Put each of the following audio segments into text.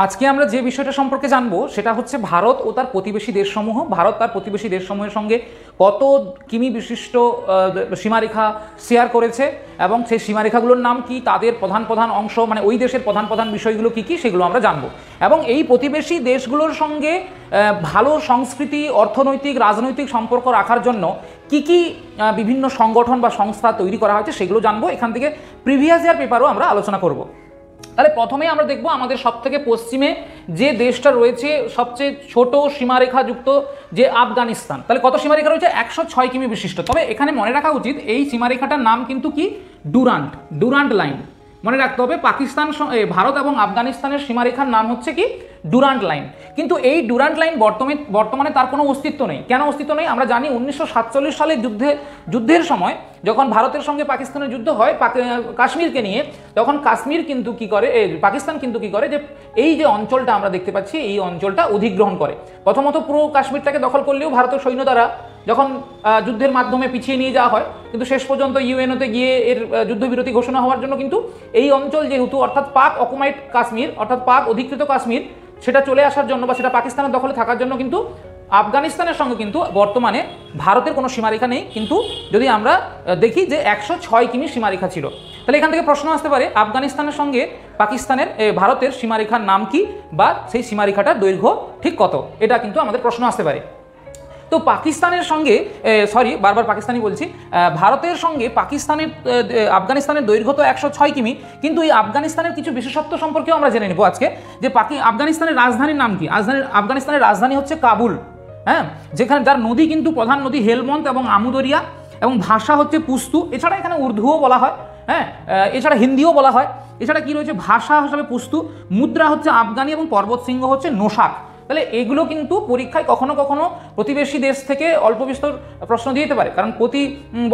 আজকে আমরা যে বিষয়টা সম্পর্কে জানবো সেটা হচ্ছে ভারত ও তার প্রতিবেশী দেশসমূহ। ভারত তার প্রতিবেশী দেশসমূহের সঙ্গে কত কিমি বিশিষ্ট সীমারেখা শেয়ার করেছে এবং সেই সীমারেখাগুলোর নাম কি, তাদের প্রধান প্রধান অংশ মানে ওই দেশের প্রধান প্রধান বিষয়গুলো কি কি সেগুলো আমরা জানবো। এবং এই প্রতিবেশী দেশগুলোর সঙ্গে ভালো সংস্কৃতি, অর্থনৈতিক, রাজনৈতিক সম্পর্ক রাখার জন্য কি কি বিভিন্ন সংগঠন বা সংস্থা তৈরি করা হয়েছে সেগুলো জানবো। এখান থেকে প্রিভিয়াস ইয়ার পেপারও আমরা আলোচনা করব। তাহলে প্রথমেই আমরা দেখব আমাদের সবথেকে পশ্চিমে যে দেশটা রয়েছে, সবচেয়ে ছোট সীমারেখাযুক্ত যে আফগানিস্তান। তাহলে কত সীমারেখা রয়েছে? 106 কিমি বিশিষ্ট। তবে এখানে মনে রাখা উচিত এই সীমারেখাটার নাম কিন্তু কি, ডুরান্ট লাইন। মনে রাখতে হবে পাকিস্তান, ভারত এবং আফগানিস্তানের সীমারেখার নাম হচ্ছে কি, ডুরান্ট লাইন। কিন্তু এই ডুরান্ট লাইন বর্তমানে তার কোনো অস্তিত্ব নেই। কেন অস্তিত্ব নেই? আমরা জানি 1947 সালের যুদ্ধের সময় যখন ভারতের সঙ্গে পাকিস্তানের যুদ্ধ হয় কাশ্মীরকে নিয়ে, তখন কাশ্মীর কিন্তু কি করে, পাকিস্তান কিন্তু কি করে যে এই যে অঞ্চলটা আমরা দেখতে পাচ্ছি এই অঞ্চলটা অধিগ্রহণ করে। প্রথমত পুরো কাশ্মীরটাকে দখল করলেও ভারতের সৈন্য দ্বারা যখন যুদ্ধের মাধ্যমে পিছিয়ে নিয়ে যাওয়া হয়, কিন্তু শেষ পর্যন্ত ইউএনওতে গিয়ে এর যুদ্ধবিরতি ঘোষণা হওয়ার জন্য কিন্তু এই অঞ্চল যেহেতু অর্থাৎ পাক অকুপাইড কাশ্মীর অর্থাৎ পাক অধিকৃত কাশ্মীর সেটা চলে আসার জন্য বা সেটা পাকিস্তানের দখলে থাকার জন্য কিন্তু আফগানিস্তানের সঙ্গে কিন্তু বর্তমানে ভারতের কোনো সীমারেখা নেই। কিন্তু যদি আমরা দেখি যে 106 কিমি সীমারেখা ছিল, তাহলে এখান থেকে প্রশ্ন আসতে পারে আফগানিস্তানের সঙ্গে ভারতের সীমারেখার নাম কি বা সেই সীমারেখাটার দৈর্ঘ্য ঠিক কত, এটা কিন্তু আমাদের প্রশ্ন আসতে পারে। তো পাকিস্তানের সঙ্গে বারবার পাকিস্তানি বলছি, ভারতের সঙ্গে আফগানিস্তানের দৈর্ঘ্য তো 106 কিমি, কিন্তু এই আফগানিস্তানের কিছু বিশেষত্ব সম্পর্কেও আমরা জেনে নেব আজকে। যে আফগানিস্তানের রাজধানীর নাম কি? আফগানিস্তানের রাজধানী হচ্ছে কাবুল, হ্যাঁ, যেখানে যার নদী কিন্তু প্রধান নদী হেলমন্দ এবং আমুদরিয়া, এবং ভাষা হচ্ছে পুস্তু। এছাড়া এখানে উর্দুও বলা হয়, হ্যাঁ, এছাড়া হিন্দিও বলা হয়। এছাড়া কি রয়েছে? ভাষা হিসাবে পুস্তু, মুদ্রা হচ্ছে আফগানি এবং পর্বত শৃঙ্গ হচ্ছে নোশাক। তাহলে এগুলো কিন্তু পরীক্ষায় কখনো কখনো প্রতিবেশী দেশ থেকে অল্প বিস্তর প্রশ্ন দিয়ে দিতে পারে, কারণ প্রতি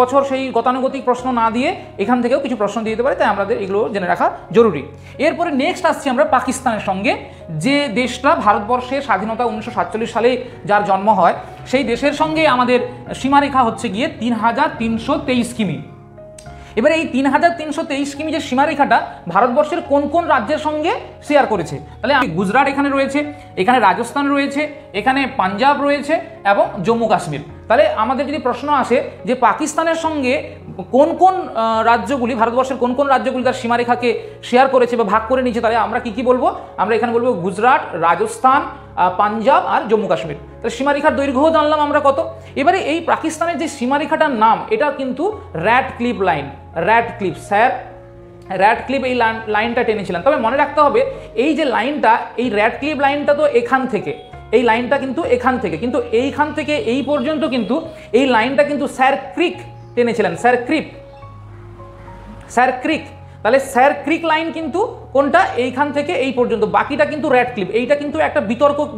বছর সেই গতানুগতিক প্রশ্ন না দিয়ে এখান থেকেও কিছু প্রশ্ন দিয়ে দিতে পারে, তাই আমাদের এগুলো জেনে রাখা জরুরি। এরপরে নেক্সট আসছি আমরা পাকিস্তানের সঙ্গে। যে দেশটা ভারতবর্ষের স্বাধীনতা 1947 সালে যার জন্ম হয়, সেই দেশের সঙ্গে আমাদের সীমারেখা হচ্ছে গিয়ে 3323 কিমি। এবারে এই 3323 কিমি যে সীমারেখাটা ভারতবর্ষের কোন কোন রাজ্যের সঙ্গে শেয়ার করেছে? তাহলে গুজরাট এখানে রয়েছে, এখানে রাজস্থান রয়েছে, এখানে পাঞ্জাব রয়েছে এবং জম্মু কাশ্মীর। তাহলে আমাদের যদি প্রশ্ন আসে যে পাকিস্তানের সঙ্গে কোন কোন রাজ্যগুলি, ভারতবর্ষের কোন কোন রাজ্যগুলি তার সীমারেখাকে শেয়ার করেছে বা ভাগ করে নিয়েছে, তাহলে আমরা কি কি বলবো? আমরা এখানে বলবো গুজরাট, রাজস্থান, পাঞ্জাব আর জম্মু কাশ্মীর। তাহলে সীমারেখার দৈর্ঘ্য জানলাম আমরা কত। এবারে এই পাকিস্তানের যে সীমারেখাটার নাম, এটা কিন্তু র্যাডক্লিফ লাইন। র্যাডক্লিফ এই লাইনটা টেনেছিলেন। তবে মনে রাখতে হবে এই যে লাইনটা, এই র্যাডক্লিফ লাইনটা তো এখান থেকে, এই লাইনটা কিন্তু এখান থেকে, কিন্তু এইখান থেকে এই পর্যন্ত কিন্তু এই লাইনটা কিন্তু স্যার ক্রিক টেনেছিলেন, স্যার ক্রিক। তাহলে স্যার ক্রিক লাইন কিন্তু কোনটা? এইখান থেকে এই পর্যন্ত, বাকিটা কিন্তু র্যাডক্লিফ। এইটা কিন্তু একটা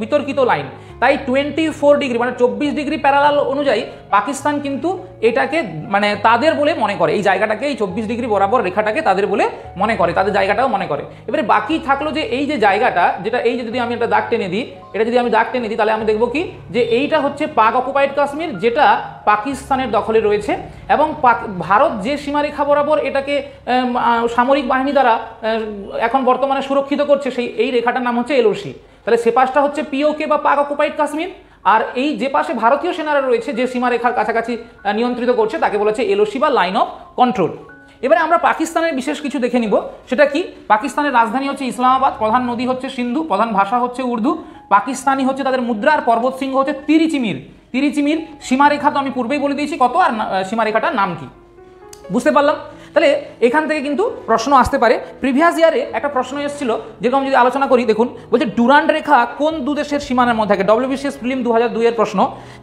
বিতর্কিত লাইন। তাই 24 ডিগ্রি মানে 24 ডিগ্রি প্যারালাল অনুযায়ী পাকিস্তান কিন্তু এটাকে মানে তাদের বলে মনে করে, এই জায়গাটাকে, এই 24 ডিগ্রি বরাবর রেখাটাকে তাদের বলে মনে করে, তাদের জায়গাটাও মনে করে। এবারে বাকি থাকলো যে এই যে জায়গাটা, যেটা এই যে যদি আমি একটা দাগ টেনে দিই, তাহলে আমি দেখবো কি যে এইটা হচ্ছে পাক অকুপাইড কাশ্মীর, যেটা পাকিস্তানের দখলে রয়েছে। এবং ভারত যে সীমারেখা বরাবর এটাকে সামরিক বাহিনী দ্বারা এখন বর্তমানে সুরক্ষিত করছে, এই রেখাটার নাম হচ্ছে এলওসি। তাহলে সে পাশটা হচ্ছে পিওকে বা পাক অকুপাইড কাশ্মীর, আর এই যে পাশে ভারতীয় সেনারা রয়েছে যে সীমারেখার কাছাকাছি নিয়ন্ত্রিত করছে তাকে বলা হচ্ছে এলওসি বা লাইন অফ কন্ট্রোল। এবারে আমরা পাকিস্তানের বিশেষ কিছু দেখে নিব। সেটা কি? পাকিস্তানের রাজধানী হচ্ছে ইসলামাবাদ, প্রধান নদী হচ্ছে সিন্ধু, প্রধান ভাষা হচ্ছে উর্দু, পাকিস্তানি হচ্ছে তাদের মুদ্রা, আর পর্বত শৃঙ্গ হচ্ছে তিরিচিমির। সীমারেখা তো আমি পূর্বেই বলে দিয়েছি কত, আর সীমারেখাটার নাম কি, বুঝতে পারলাম। তাহলে এখান থেকে কিন্তু প্রশ্ন আসতে পারে। প্রিভিয়াস ইয়ারে একটা প্রশ্ন এসেছিল, যেরকম যদি আলোচনা করি, দেখুন বলছে ডুরান্ট রেখা কোন দু দেশের সীমানার মধ্যে থাকে? WBCS প্রিলিম 2002 এর প্রশ্ন,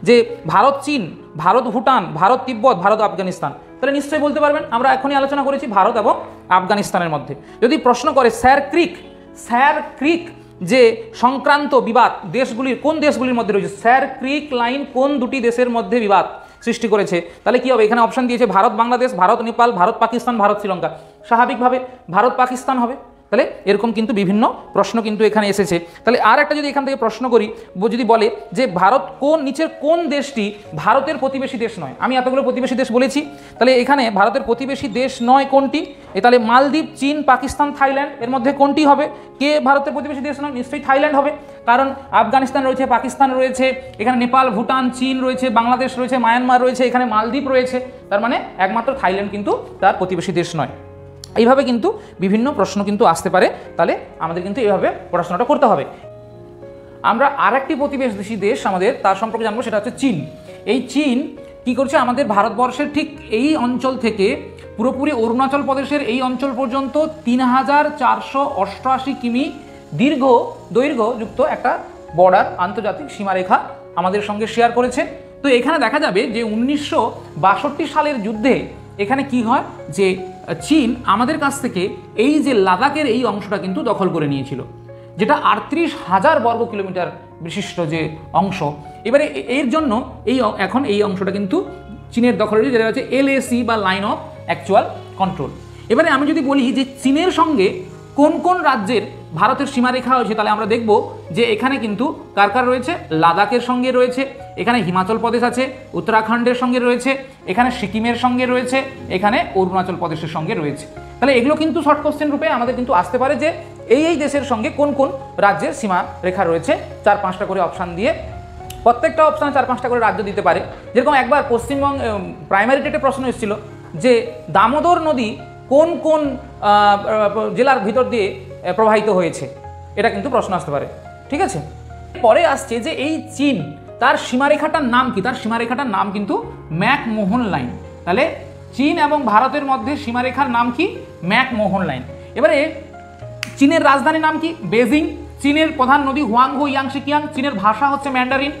যে ভারত চীন, ভারত ভুটান, ভারত তিব্বত, ভারত আফগানিস্তান। তাহলে নিশ্চয়ই বলতে পারবেন, আমরা এখনই আলোচনা করেছি ভারত এবং আফগানিস্তানের মধ্যে। যদি প্রশ্ন করে স্যার ক্রিক যে সংক্রান্ত বিবাদ দেশগুলির, কোন দেশগুলির মধ্যে রয়েছে? স্যার ক্রিক লাইন কোন দুটি দেশের মধ্যে বিবাদ সৃষ্টি করেছে? তাহলে কি হবে? এখানে অপশন দিয়েছে ভারত বাংলাদেশ, ভারত নেপাল, ভারত পাকিস্তান, ভারত শ্রীলঙ্কা। স্বাভাবিকভাবে ভারত পাকিস্তান হবে। তাহলে এরকম কিন্তু বিভিন্ন প্রশ্ন কিন্তু এখানে এসেছে। তাহলে আর একটা যদি এখান থেকে প্রশ্ন করি, যদি বলে যে ভারত নিচের কোন দেশটি ভারতের প্রতিবেশী দেশ নয়, আমি এতগুলো প্রতিবেশী দেশ বলেছি, তাহলে এখানে ভারতের প্রতিবেশী দেশ নয় কোনটি, তাহলে মালদ্বীপ, চীন, পাকিস্তান, থাইল্যান্ড, এর মধ্যে কোনটি হবে? কে ভারতের প্রতিবেশী দেশ নয়? নিশ্চয়ই থাইল্যান্ড হবে, কারণ আফগানিস্তান রয়েছে, পাকিস্তান রয়েছে, এখানে নেপাল, ভুটান, চীন রয়েছে, বাংলাদেশ রয়েছে, মায়ানমার রয়েছে, এখানে মালদ্বীপ রয়েছে, তার মানে একমাত্র থাইল্যান্ড কিন্তু তার প্রতিবেশী দেশ নয়। এইভাবে কিন্তু বিভিন্ন প্রশ্ন কিন্তু আসতে পারে, তাহলে আমাদের কিন্তু এইভাবে পড়াশোনাটা করতে হবে। আমরা আরেকটি প্রতিবেশী দেশ আমাদের তার সম্পর্কে জানবো, সেটা হচ্ছে চীন। এই চীন কি করছে, আমাদের ভারতবর্ষের ঠিক এই অঞ্চল থেকে পুরোপুরি অরুণাচল প্রদেশের এই অঞ্চল পর্যন্ত ৩,৪৮৮ কিমি দৈর্ঘ্যযুক্ত একটা বর্ডার, আন্তর্জাতিক সীমারেখা আমাদের সঙ্গে শেয়ার করেছে। তো এখানে দেখা যাবে যে 1962 সালের যুদ্ধে এখানে কি হয়, যে চীন আমাদের কাছ থেকে এই যে লাদাখের এই অংশটা কিন্তু দখল করে নিয়েছিল, যেটা 38,000 বর্গ কিলোমিটার বিশিষ্ট যে অংশ। এবারে এর জন্য এখন এই অংশটা কিন্তু চীনের দখলে রয়েছে, যেটা হচ্ছে LAC বা লাইন অফ অ্যাকচুয়াল কন্ট্রোল। এবারে আমি যদি বলি যে চীনের সঙ্গে কোন কোন রাজ্যের ভারতের সীমারেখা হয়েছে, তাহলে আমরা দেখব যে এখানে কিন্তু কার কার রয়েছে, লাদাখের সঙ্গে রয়েছে, এখানে হিমাচল প্রদেশ আছে, উত্তরাখণ্ডের সঙ্গে রয়েছে, এখানে সিকিমের সঙ্গে রয়েছে, এখানে অরুণাচল প্রদেশের সঙ্গে রয়েছে। তাহলে এগুলো কিন্তু শর্ট কোশ্চেন রূপে আমাদের কিন্তু আসতে পারে যে এই দেশের সঙ্গে কোন কোন রাজ্যের সীমা রেখা রয়েছে, 4-5টা করে অপশান দিয়ে, প্রত্যেকটা অপশানে 4-5টা করে রাজ্য দিতে পারে। যেরকম একবার পশ্চিমবঙ্গ প্রাইমারি টেটে প্রশ্ন এসেছিল যে দামোদর নদী কোন কোন জেলার ভিতর দিয়ে প্রবাহিত হয়েছে, এটা কিন্তু প্রশ্ন আসতে পারে, ঠিক আছে। পরে আসছে যে এই চীন, তার সীমারেখাটার নাম কি? তার সীমারেখাটার নাম কিন্তু ম্যাকমোহন লাইন। তাহলে চীন এবং ভারতের মধ্যে সীমারেখার নাম কি? McMahon line. এবারে চীনের রাজধানীর নাম কি? বেজিং। চীনের প্রধান নদী হুয়াংহো, ইয়াংশি, কিয়াং। চীনের ভাষা হচ্ছে ম্যান্ডারিন।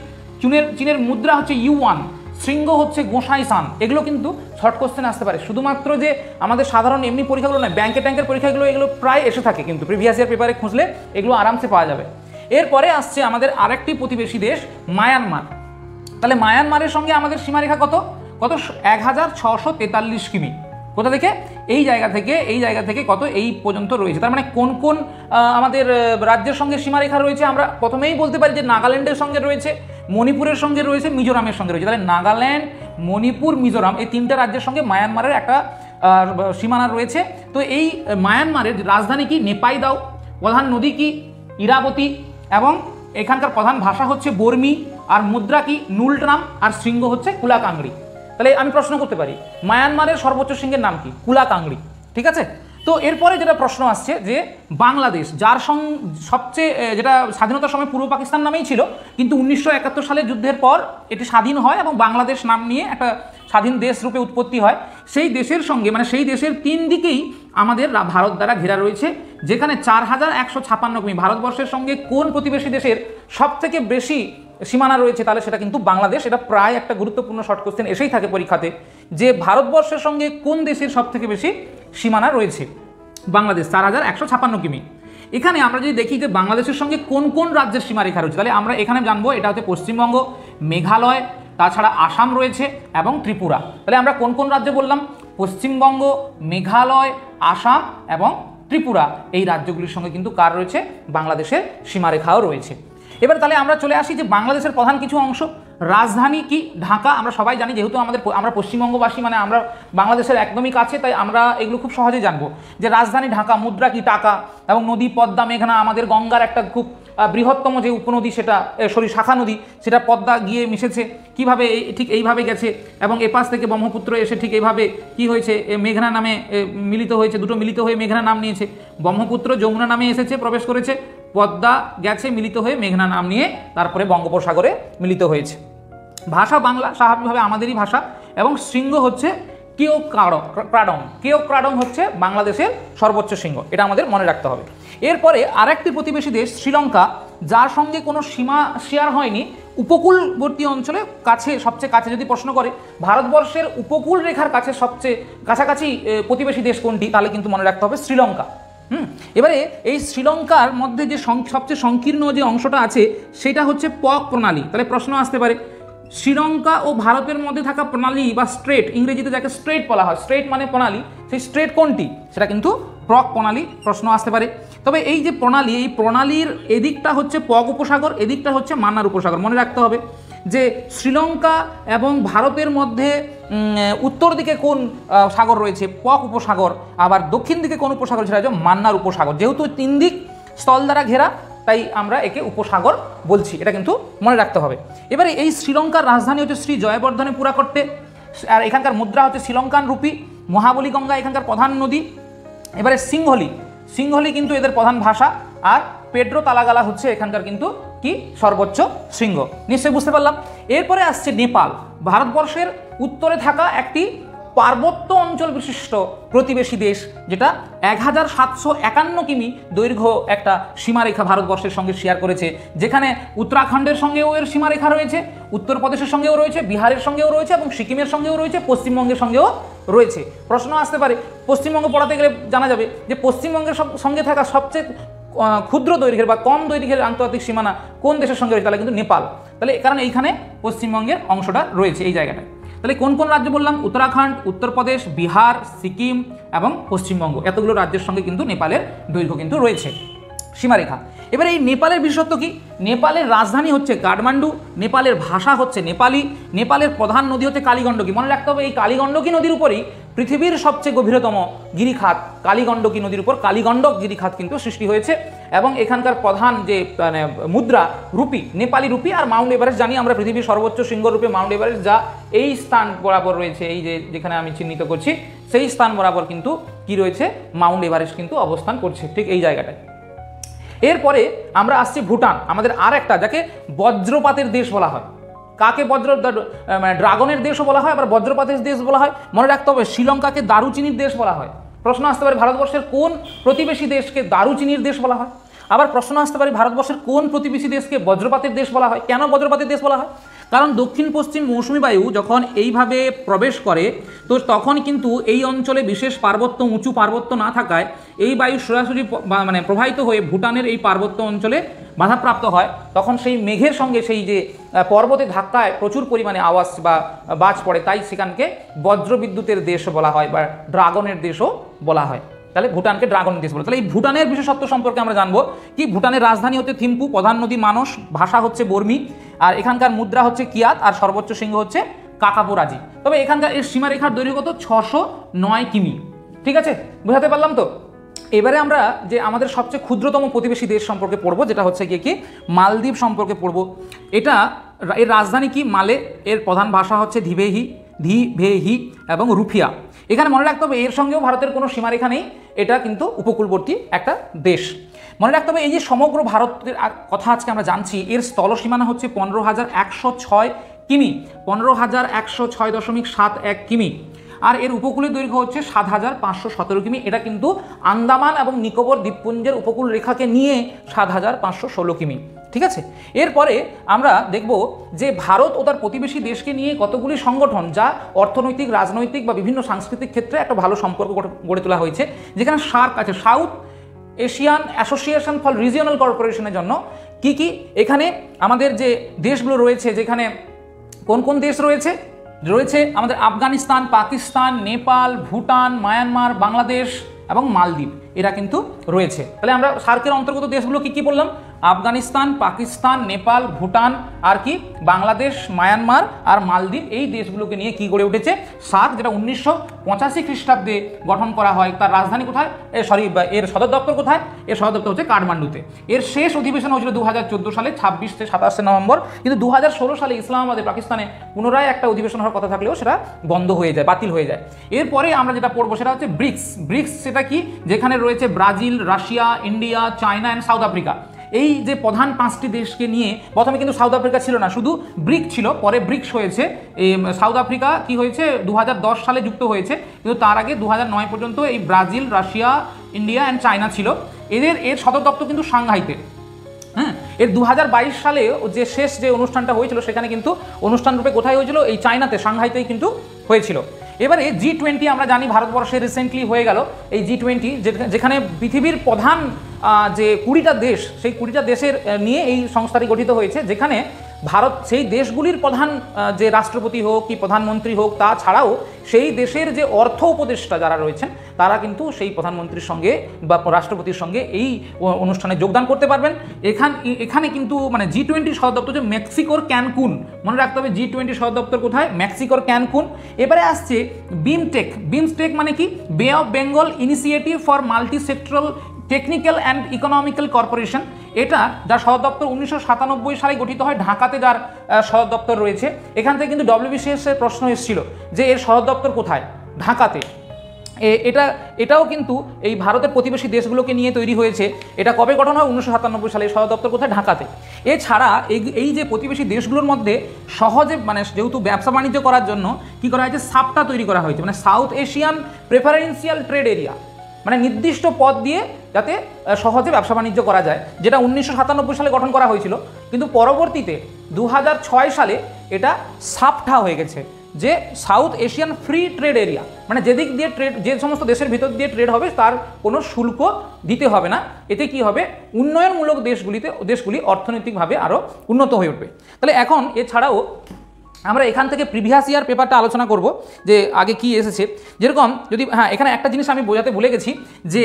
চীনের মুদ্রা হচ্ছে ইউয়ান। শৃঙ্গ হচ্ছে গোসাইসান। এগুলো কিন্তু শর্ট কোশ্চেন আসতে পারে। শুধুমাত্র যে আমাদের সাধারণ এমনি পরীক্ষাগুলো নয়, ট্যাঙ্কের পরীক্ষাগুলো এগুলো প্রায় এসে থাকে, কিন্তু প্রিভিয়াস ইয়ার পেপারে খুঁজলে এগুলো আরামসে পাওয়া যাবে। এরপরে আসছে আমাদের আরেকটি প্রতিবেশী দেশ মায়ানমার। তাহলে মায়ানমারের সঙ্গে আমাদের সীমারেখা কত 1643 কিমি। কোথা থেকে? এই জায়গা থেকে কত এই পর্যন্ত রয়েছে। তার মানে কোন কোন আমাদের রাজ্যের সঙ্গে সীমারেখা রয়েছে আমরা প্রথমেই বলতে পারি যে নাগাল্যান্ডের সঙ্গে রয়েছে, মণিপুরের সঙ্গে রয়েছে, মিজোরামের সঙ্গে রয়েছে। তাহলে নাগাল্যান্ড, মণিপুর, মিজোরাম এই 3টে রাজ্যের সঙ্গে মায়ানমারের একটা সীমানা রয়েছে। তো এই মায়ানমারের রাজধানী কি? নেপাইদাও। প্রধান নদী কি? ইরাবতী। এবং এখানকার প্রধান ভাষা হচ্ছে বর্মি। আর মুদ্রা কি? নুলট্রাম। আর শৃঙ্গ হচ্ছে কুলাকাংড়ি। তাহলে আমি প্রশ্ন করতে পারি মায়ানমারের সর্বোচ্চ শৃঙ্গের নাম কি? কুলাকাংড়ি, ঠিক আছে। তো এরপরে যেটা প্রশ্ন আসছে যে বাংলাদেশ, যার সবচেয়ে যেটা স্বাধীনতার সময় পূর্ব পাকিস্তান নামেই ছিল, কিন্তু 1971 সালের যুদ্ধের পর এটি স্বাধীন হয় এবং বাংলাদেশ নাম নিয়ে একটা স্বাধীন দেশ রূপে উৎপত্তি হয়। সেই দেশের সঙ্গে মানে সেই দেশের 3 দিকেই আমাদের ভারত দ্বারা ঘেরা রয়েছে, যেখানে 4156 কিমি। ভারতবর্ষের সঙ্গে কোন প্রতিবেশী দেশের সবথেকে বেশি সীমানা রয়েছে? তাহলে সেটা কিন্তু বাংলাদেশ। এটা প্রায় একটা গুরুত্বপূর্ণ শর্ট কোশ্চেন এসেই থাকে পরীক্ষাতে, যে ভারতবর্ষের সঙ্গে কোন দেশের সবথেকে বেশি সীমানা রয়েছে? বাংলাদেশ, 4156 কিমি। এখানে আমরা যদি দেখি যে বাংলাদেশের সঙ্গে কোন কোন রাজ্যের সীমারেখা রয়েছে, তাহলে আমরা এখানে জানবো এটা হচ্ছে পশ্চিমবঙ্গ, মেঘালয়, তাছাড়া আসাম রয়েছে এবং ত্রিপুরা। তাহলে আমরা কোন কোন রাজ্য বললাম? পশ্চিমবঙ্গ, মেঘালয়, আসাম এবং ত্রিপুরা। এই রাজ্যগুলির সঙ্গে কিন্তু কার রয়েছে? বাংলাদেশের সীমারেখাও রয়েছে। এবার তাহলে আমরা চলে আসি যে বাংলাদেশের প্রধান কিছু অংশ। রাজধানী কি? ঢাকা। আমরা সবাই জানি, যেহেতু আমরা পশ্চিমবঙ্গবাসী, মানে আমরা বাংলাদেশের একদমই কাছে, তাই আমরা এগুলো খুব সহজে জানবো যে রাজধানী ঢাকা। মুদ্রা কি? টাকা। এবং নদী পদ্মা, মেঘনা। আমাদের গঙ্গার একটা খুব বৃহত্তম যে উপনদী, সেটা শাখা নদী, সেটা পদ্মা গিয়ে মিশেছে কিভাবে? ঠিক এইভাবে গেছে এবং এপাশ থেকে ব্রহ্মপুত্র এসে ঠিক এইভাবে কি হয়েছে? মেঘনা নামে মিলিত হয়েছে, দুটো মিলিত হয়ে মেঘনা নাম নিয়েছে। ব্রহ্মপুত্র যমুনা নামে এসেছে, প্রবেশ করেছে, পদ্মা গেছে মিলিত হয়ে মেঘনা নাম নিয়ে, তারপরে বঙ্গোপসাগরে মিলিত হয়েছে। ভাষা বাংলা, স্বাভাবিকভাবে আমাদেরই ভাষা। এবং শৃঙ্গ হচ্ছে কেওক্রাডং হচ্ছে বাংলাদেশের সর্বোচ্চ শৃঙ্গ, এটা আমাদের মনে রাখতে হবে। এরপরে আরেকটি প্রতিবেশী দেশ শ্রীলঙ্কা, যার সঙ্গে কোনো সীমা শেয়ার হয়নি, উপকূলবর্তী অঞ্চলে সবচেয়ে কাছে যদি প্রশ্ন করে ভারতবর্ষের উপকূল রেখার কাছে সবচেয়ে কাছাকাছি প্রতিবেশী দেশ কোনটি, তাহলে কিন্তু মনে রাখতে হবে শ্রীলঙ্কা। এবারে এই শ্রীলঙ্কার মধ্যে যে সবচেয়ে সংকীর্ণ যে অংশটা আছে সেটা হচ্ছে পক প্রণালী। তাহলে প্রশ্ন আসতে পারে শ্রীলঙ্কা ও ভারতের মধ্যে থাকা প্রণালী বা স্ট্রেট, ইংরেজিতে যাকে স্ট্রেট বলা হয়, স্ট্রেট মানে প্রণালী, সেই স্ট্রেট কোনটি? সেটা কিন্তু প্রক প্রণালী প্রশ্ন আসতে পারে। তবে এই যে প্রণালী, এই প্রণালীর এদিকটা হচ্ছে পক উপসাগর, এদিকটা হচ্ছে মান্নার উপসাগর। মনে রাখতে হবে যে শ্রীলঙ্কা এবং ভারতের মধ্যে উত্তর দিকে কোন সাগর রয়েছে, পক উপসাগর, আবার দক্ষিণ দিকে কোন উপসাগর, সেটা হচ্ছে মান্নার উপসাগর। যেহেতু 3 দিক স্থল দ্বারা ঘেরা, তাই আমরা একে উপসাগর বলছি, এটা কিন্তু মনে রাখতে হবে। এবারে এই শ্রীলঙ্কার রাজধানী হচ্ছে শ্রী জয়বর্ধনে পুরাকট্টে, আর এখানকার মুদ্রা হচ্ছে শ্রীলঙ্কান রুপি। মহাবলী গঙ্গা এখানকার প্রধান নদী। এবারে সিংহলি কিন্তু এদের প্রধান ভাষা, আর পেড্রো তালাগালা হচ্ছে এখানকার কিন্তু কি সর্বোচ্চ শৃঙ্গ। নিশ্চয়ই বুঝতে পারলাম। এরপরে আসছে নেপাল, ভারতবর্ষের উত্তরে থাকা একটি পার্বত্য অঞ্চল বিশিষ্ট প্রতিবেশী দেশ, যেটা 1751 কিমি দৈর্ঘ্য একটা সীমারেখা ভারতবর্ষের সঙ্গে শেয়ার করেছে, যেখানে উত্তরাখণ্ডের সঙ্গেও এর সীমারেখা রয়েছে, উত্তরপ্রদেশের সঙ্গেও রয়েছে, বিহারের সঙ্গেও রয়েছে, এবং সিকিমের সঙ্গেও রয়েছে, পশ্চিমবঙ্গের সঙ্গেও রয়েছে। প্রশ্ন আসতে পারে, পশ্চিমবঙ্গ পড়াতে গেলে জানা যাবে যে পশ্চিমবঙ্গের সঙ্গে থাকা সবচেয়ে ক্ষুদ্র দৈর্ঘ্যের বা কম দৈর্ঘ্যের আন্তর্জাতিক সীমানা কোন দেশের সঙ্গে রয়েছে, তাহলে কিন্তু নেপাল। তাহলে কারণ এইখানে পশ্চিমবঙ্গের অংশটা রয়েছে এই জায়গাটায়। তাহলে কোন কোন রাজ্য বললাম? উত্তরাখণ্ড, উত্তরপ্রদেশ, বিহার, সিকিম এবং পশ্চিমবঙ্গ, এতগুলো রাজ্যের সঙ্গে কিন্তু নেপালের দৈর্ঘ্য কিন্তু রয়েছে সীমারেখা। এবার এই নেপালের বিশেষত্ব কি? নেপালের রাজধানী হচ্ছে কাঠমান্ডু, নেপালের ভাষা হচ্ছে নেপালি, নেপালের প্রধান নদী হচ্ছে কালীগণ্ডকী। মনে রাখতে হবে এই কালীগণ্ডকী নদীর উপরই পৃথিবীর সবচেয়ে গভীরতম গিরিখাত কালীগণ্ডকী নদীর উপর কালীগণ্ডক গিরিখাত কিন্তু সৃষ্টি হয়েছে। এবং এখানকার প্রধান যে মানে মুদ্রা রুপি, নেপালি রুপি। আর মাউন্ট এভারেস্ট জানি আমরা পৃথিবীর সর্বোচ্চ শৃঙ্গরূপে মাউন্ট এভারেস্ট, যা এই স্থান বরাবর রয়েছে, এই যে যেখানে আমি চিহ্নিত করছি সেই স্থান বরাবর কিন্তু কি রয়েছে, মাউন্ট এভারেস্ট কিন্তু অবস্থান করছে ঠিক এই জায়গাটায়। এরপরে আমরা আসছি ভুটান, আমাদের আর একটা, যাকে বজ্রপাতের দেশ বলা হয়। কাকে মানে ড্রাগনের দেশও বলা হয়, আবার বজ্রপাতের দেশ বলা হয়। মনে রাখতে হবে শ্রীলঙ্কাকে দারুচিনির দেশ বলা হয়। প্রশ্ন আসতে পারে ভারতবর্ষের কোন প্রতিবেশী দেশকে দারুচিনির দেশ বলা হয়? আবার প্রশ্ন আসতে পারে ভারতবর্ষের কোন প্রতিবেশী দেশকে বজ্রপাতের দেশ বলা হয়? কেন বজ্রপাতের দেশ বলা হয়? কারণ দক্ষিণ পশ্চিম মৌসুমী বায়ু যখন এইভাবে প্রবেশ করে, তো তখন কিন্তু এই অঞ্চলে বিশেষ পার্বত্য, উঁচু পার্বত্য না থাকায় এই বায়ু সরাসরি মানে প্রবাহিত হয়ে ভুটানের এই পার্বত্য অঞ্চলে বাধাপ্রাপ্ত হয়। তখন সেই মেঘের সঙ্গে সেই যে পর্বতে ধাক্কায় প্রচুর পরিমাণে আওয়াজ বা বাজ পড়ে, তাই সেখানকে বজ্রবিদ্যুতের দেশ বলা হয় বা ড্রাগনের দেশও বলা হয়। তাহলে ভুটানকে ড্রাগন দেশ বলে। তাহলে এই ভুটানের বিশেষত্ব সম্পর্কে আমরা জানবো কি? ভুটানের রাজধানী হচ্ছে থিম্পু, প্রধান নদী মানস, ভাষা হচ্ছে বর্মী, আর এখানকার মুদ্রা হচ্ছে কিয়াত, আর সর্বোচ্চ শৃঙ্গ হচ্ছে কাকাপোরাজি। তবে এখানকার এর সীমারেখার দৈর্ঘ্য কত? 609 কিমি। ঠিক আছে, বুঝাতে পারলাম তো? এবারে আমরা যে আমাদের সবচেয়ে ক্ষুদ্রতম প্রতিবেশী দেশ সম্পর্কে পড়বো, যেটা হচ্ছে গিয়ে কি মালদ্বীপ সম্পর্কে পড়বো। এটা এর রাজধানী কি? মালে। এর প্রধান ভাষা হচ্ছে ধিভেহি এবং রুফিয়া। এখানে মনে রাখতে হবে এর সঙ্গেও ভারতের কোনো সীমারেখা নেই, এটা কিন্তু উপকূলবর্তী একটা দেশ। মনে রাখতে হবে এই যে সমগ্র ভারতের কথা আজকে আমরা জানছি, এর স্থল সীমানা হচ্ছে 15,106 কিমি, 15,106.71 কিমি, আর এর উপকূলের দৈর্ঘ্য হচ্ছে 7,517 কিমি। এটা কিন্তু আন্দামান এবং নিকোবর দ্বীপপুঞ্জের উপকূল রেখাকে নিয়ে 7,516 কিমি। ঠিক আছে, এরপরে আমরা দেখব যে ভারত ও তার প্রতিবেশী দেশকে নিয়ে কতগুলি সংগঠন, যা অর্থনৈতিক, রাজনৈতিক বা বিভিন্ন সাংস্কৃতিক ক্ষেত্রে একটা ভালো সম্পর্ক গড়ে তোলা হয়েছে। যেখানে সার্ক আছে, south Asian association for regional কর্পোরেশনের জন্য কি কি এখানে আমাদের যে দেশগুলো রয়েছে, যেখানে কোন কোন দেশ রয়েছে? রয়েছে আমাদের আফগানিস্তান, পাকিস্তান, নেপাল, ভুটান, মায়ানমার, বাংলাদেশ এবং মালদ্বীপ, এরা কিন্তু রয়েছে। তাহলে আমরা সার্কের অন্তর্গত দেশগুলো কি কি বললাম? আফগানিস্তান, পাকিস্তান, নেপাল, ভুটান, আর কি বাংলাদেশ, মায়ানমার আর মালদ্বীপ। এই দেশগুলোকে নিয়ে কি গড়ে উঠেছে সার্ক, যেটা 1985 খ্রিস্টাব্দে গঠন করা হয়। তার রাজধানী কোথায়? এর সদর দপ্তর কোথায়? এর সদর দপ্তর হচ্ছে কাঠমান্ডুতে। এর শেষ অধিবেশন হয়েছিল 2014 সালে 26 থেকে 27 নভেম্বর। কিন্তু 2016 সালে ইসলামাবাদে, পাকিস্তানে পুনরায় একটা অধিবেশন হওয়ার কথা থাকলেও সেটা বন্ধ হয়ে যায়, বাতিল হয়ে যায়। এরপরে আমরা যেটা পড়বো সেটা হচ্ছে ব্রিক্স। সেটা কি? যেখানে রয়েছে Brazil, Russia, India, China and south Africa. এই যে প্রধান 5টি দেশকে নিয়ে, প্রথমে কিন্তু সাউথ আফ্রিকা ছিল না, শুধু ব্রিক ছিল, পরে ব্রিক্স হয়েছে। এই সাউথ আফ্রিকা কি হয়েছে 2010 সালে যুক্ত হয়েছে, কিন্তু তার আগে 2009 পর্যন্ত এই Brazil, Russia, India and China ছিল। এর সদর দপ্তর কিন্তু সাংহাইতে। হ্যাঁ, এর 2022 সালে যে শেষ যে অনুষ্ঠানটা হয়েছিল, সেখানে কিন্তু অনুষ্ঠান রূপে কোথায় হয়েছিল? এই চায়নাতে, সাংহাইতেই কিন্তু হয়েছিল। এবারে G20 আমরা জানি ভারতবর্ষে রিসেন্টলি হয়ে গেল। এই G20 যেখানে পৃথিবীর প্রধান যে 20টা দেশ, সেই 20টা দেশের নিয়ে এই সংস্থাটি গঠিত হয়েছে, যেখানে ভারত সেই দেশগুলির প্রধান যে রাষ্ট্রপতি হোক কি প্রধানমন্ত্রী হোক, তাছাড়াও সেই দেশের যে অর্থ উপদেষ্টা যারা রয়েছেন তারা কিন্তু সেই প্রধানমন্ত্রীর সঙ্গে বা রাষ্ট্রপতির সঙ্গে এই অনুষ্ঠানে যোগদান করতে পারবেন। এখানে কিন্তু মানে G20 সদর দপ্তর যে মেক্সিকোর ক্যানকুন, মনে রাখতে হবে G20 সদর দপ্তর কোথায়, মেক্সিকোর ক্যানকুন। এবারে আসছে বিমটেক। বিমটেক মানে কি, বে of Bengal initiative for multi sectoral technical and economical corporation. এটা যার সদর দপ্তর 1997 সালে গঠিত হয়, ঢাকাতে যার সদর দপ্তর রয়েছে। এখান থেকে কিন্তু WBCS এর প্রশ্ন এসেছিল যে এর সদর দপ্তর কোথায়, ঢাকাতে। এটাও কিন্তু এই ভারতের প্রতিবেশী দেশগুলোকে নিয়ে তৈরি হয়েছে। এটা কবে গঠন হয়, 1997 সালে। সদর দপ্তর কোথায়, ঢাকাতে। এছাড়া এই যে প্রতিবেশী দেশগুলোর মধ্যে সহজে মানে যেহেতু ব্যবসা বাণিজ্য করার জন্য কী করা হয়েছে, সাপটা তৈরি করা হয়েছে, মানে south Asian preferential trade area, মানে নির্দিষ্ট পথ দিয়ে যাতে সহজে ব্যবসা বাণিজ্য করা যায়, যেটা 1997 সালে গঠন করা হয়েছিল। কিন্তু পরবর্তীতে 2006 সালে এটা সাপটা হয়ে গেছে, যে south Asian free trade area, মানে যেদিক দিয়ে ট্রেড, যে সমস্ত দেশের ভিতর দিয়ে ট্রেড হবে তার কোনো শুল্ক দিতে হবে না। এতে কি হবে, উন্নয়নমূলক দেশগুলি অর্থনৈতিকভাবে আরও উন্নত হয়ে উঠবে। তাহলে এখন এছাড়াও আমরা এখান থেকে প্রিভিয়াস ইয়ার পেপারটা আলোচনা করব, যে আগে কি এসেছে। যেরকম যদি এখানে একটা জিনিস আমি বোঝাতে ভুলে গেছি, যে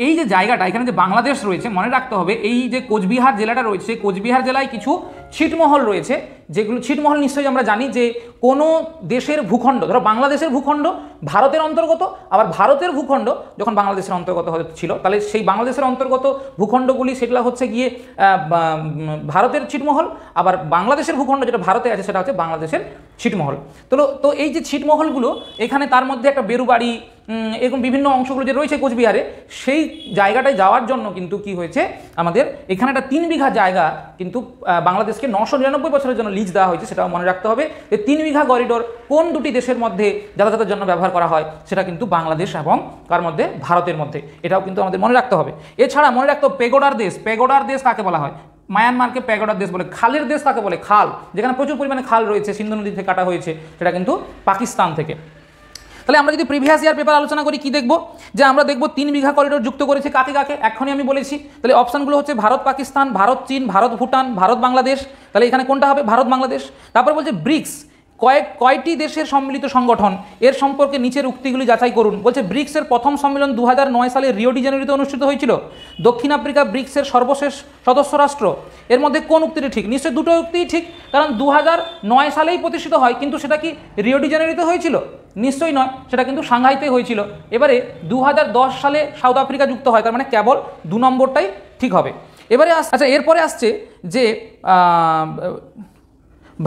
এই যে জায়গাটা, এখানে যে বাংলাদেশ রয়েছে, মনে রাখতে হবে এই যে কোচবিহার জেলাটা রয়েছে, কোচবিহার জেলায় কিছু ছিটমহল রয়েছে, যেগুলো ছিটমহল নিশ্চয়ই আমরা জানি যে কোনো দেশের ভূখণ্ড, ধরো বাংলাদেশের ভূখণ্ড ভারতের অন্তর্গত, আবার ভারতের ভূখণ্ড যখন বাংলাদেশের অন্তর্গত ছিল, তাহলে সেই বাংলাদেশের অন্তর্গত ভূখণ্ডগুলি সেটা হচ্ছে গিয়ে ভারতের ছিটমহল, আবার বাংলাদেশের ভূখণ্ড যেটা ভারতে আছে সেটা হচ্ছে বাংলাদেশের ছিটমহল। তো এই যে ছিটমহলগুলো, এখানে তার মধ্যে একটা বেরুবাড়ি, এরকম বিভিন্ন অংশগুলো যে রয়েছে কোচবিহারে, সেই জায়গাটায় যাওয়ার জন্য কিন্তু কি হয়েছে, আমাদের এখানে একটা 3 বিঘা জায়গা কিন্তু বাংলাদেশকে 999 বছরের জন্য লিজ দেওয়া হয়েছে। সেটাও মনে রাখতে হবে যে 3 বিঘা করিডোর কোন দুটি দেশের মধ্যে যাতায়াতের জন্য ব্যবহার করা হয়, সেটা কিন্তু বাংলাদেশ এবং কার মধ্যে, ভারতের মধ্যে। এটাও কিন্তু আমাদের মনে রাখতে হবে। এছাড়া মনে রাখতে হবে পেগোডার দেশ। পেগোডার দেশ কাকে বলা হয়, মায়ানমারকে পেগোডার দেশ বলে। খালের দেশ কাকে বলে, খাল, যেখানে প্রচুর পরিমাণে খাল রয়েছে, সিন্ধু নদী থেকে কাটা হয়েছে, সেটা কিন্তু পাকিস্তান থেকে। তাহলে আমরা যদি প্রিভিয়াস ইয়ার পেপার আলোচনা করি, কি দেখব, যে আমরা দেখব 3 বিঘা করিডোর যুক্ত করেছে কাকে কাকে, এখনই আমি বলেছি। তাহলে অপশানগুলো হচ্ছে ভারত পাকিস্তান, ভারত চীন, ভারত ভুটান, ভারত বাংলাদেশ। তাহলে এখানে কোনটা হবে, ভারত বাংলাদেশ। তারপর বলছে ব্রিক্স কয়টি দেশের সম্মিলিত সংগঠন, এর সম্পর্কে নিচের উক্তিগুলি যাচাই করুন। বলছে ব্রিক্সের প্রথম সম্মেলন 2009 সালে রিও ডি জেনেরিওতে অনুষ্ঠিত হয়েছিল। দক্ষিণ আফ্রিকা ব্রিক্সের সর্বশেষ সদস্য রাষ্ট্র। এর মধ্যে কোন উক্তিটি ঠিক, নিশ্চয়ই দুটো উক্তিই ঠিক, কারণ 2009 সালেই প্রতিষ্ঠিত হয়, কিন্তু সেটা কি রিও ডি জেনেরিওতে হয়েছিল, নিশ্চয়ই নয়, সেটা কিন্তু সাংহাইতে হয়েছিল। এবারে 2010 সালে সাউথ আফ্রিকা যুক্ত হয়, তার মানে কেবল 2 নম্বরটাই ঠিক হবে। এবারে আচ্ছা, এরপরে আসছে যে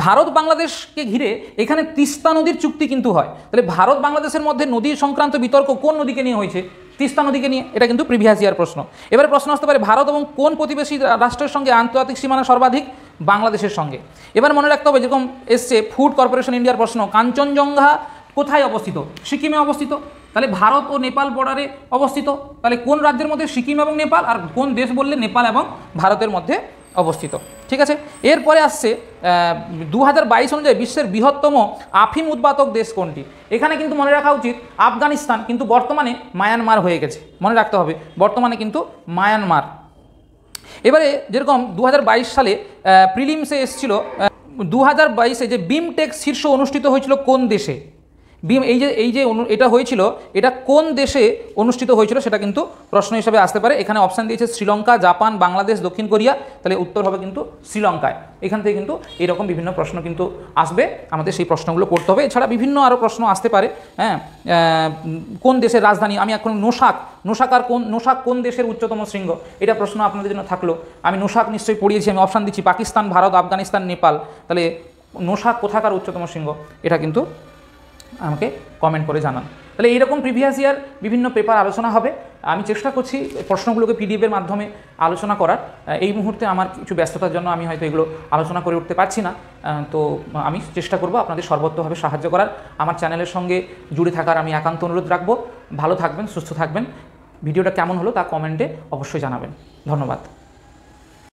ভারত বাংলাদেশকে ঘিরে এখানে তিস্তা নদীর চুক্তি কিন্তু হয়। তাহলে ভারত বাংলাদেশের মধ্যে নদী সংক্রান্ত বিতর্ক কোন নদীকে নিয়ে হয়েছে, তিস্তা নদীকে নিয়ে। এটা কিন্তু প্রিভিয়াস ইয়ার প্রশ্ন। এবারে প্রশ্ন আসতে পারে ভারত এবং কোন প্রতিবেশী রাষ্ট্রের সঙ্গে আন্তর্জাতিক সীমানা সর্বাধিক, বাংলাদেশের সঙ্গে। এবার মনে রাখতে হবে, যেরকম এসছে ফুড কর্পোরেশন ইন্ডিয়ার প্রশ্ন, কাঞ্চনজঙ্ঘা কোথায় অবস্থিত, সিকিমে অবস্থিত। তাহলে ভারত ও নেপাল বর্ডারে অবস্থিত। তাহলে কোন রাজ্যের মধ্যে, সিকিম এবং নেপাল। আর কোন দেশ বললে, নেপাল এবং ভারতের মধ্যে অবস্থিত। ঠিক আছে, এরপরে আসছে 2022 অনুযায়ী বিশ্বের বৃহত্তম আফিম উৎপাদক দেশ কোনটি। এখানে কিন্তু মনে রাখা উচিত আফগানিস্তান, কিন্তু বর্তমানে মায়ানমার হয়ে গেছে, মনে রাখতে হবে, বর্তমানে কিন্তু মায়ানমার। এবারে যেরকম 2022 সালে প্রিলিমসে এসেছিল, 2022-এ যে বিমটেক শীর্ষ অনুষ্ঠিত হয়েছিল কোন দেশে, এই যে এটা হয়েছিল, এটা কোন দেশে অনুষ্ঠিত হয়েছিল, সেটা কিন্তু প্রশ্ন হিসাবে আসতে পারে। এখানে অপশান দিয়েছে শ্রীলঙ্কা, জাপান, বাংলাদেশ, দক্ষিণ কোরিয়া। তাহলে উত্তর হবে কিন্তু শ্রীলঙ্কায়। এখান থেকে কিন্তু এরকম বিভিন্ন প্রশ্ন কিন্তু আসবে, আমাদের সেই প্রশ্নগুলো করতে হবে। এছাড়া বিভিন্ন আরও প্রশ্ন আসতে পারে। হ্যাঁ, কোন দেশের রাজধানী, আমি এখন নোশাক কোন দেশের উচ্চতম শৃঙ্গ, এটা প্রশ্ন আপনাদের জন্য থাকলো। আমি নোশাক নিশ্চয়ই পড়িয়েছি, আমি অপশান দিচ্ছি পাকিস্তান, ভারত, আফগানিস্তান, নেপাল। তাহলে নোশাক কোথাকার উচ্চতম শৃঙ্গ, এটা কিন্তু আমাকে কমেন্ট করে জানান। তাহলে এইরকম প্রিভিয়াস ইয়ার বিভিন্ন পেপার আলোচনা হবে। আমি চেষ্টা করছি প্রশ্নগুলোকে পিডিএফের মাধ্যমে আলোচনা করার। এই মুহূর্তে আমার কিছু ব্যস্ততার জন্য আমি হয়তো এগুলো আলোচনা করে উঠতে পারছি না, তো আমি চেষ্টা করব আপনাদের সর্বত্রভাবে সাহায্য করার। আমার চ্যানেলের সঙ্গে জুড়ে থাকার আমি একান্ত অনুরোধ রাখবো। ভালো থাকবেন, সুস্থ থাকবেন। ভিডিওটা কেমন হলো তা কমেন্টে অবশ্যই জানাবেন। ধন্যবাদ।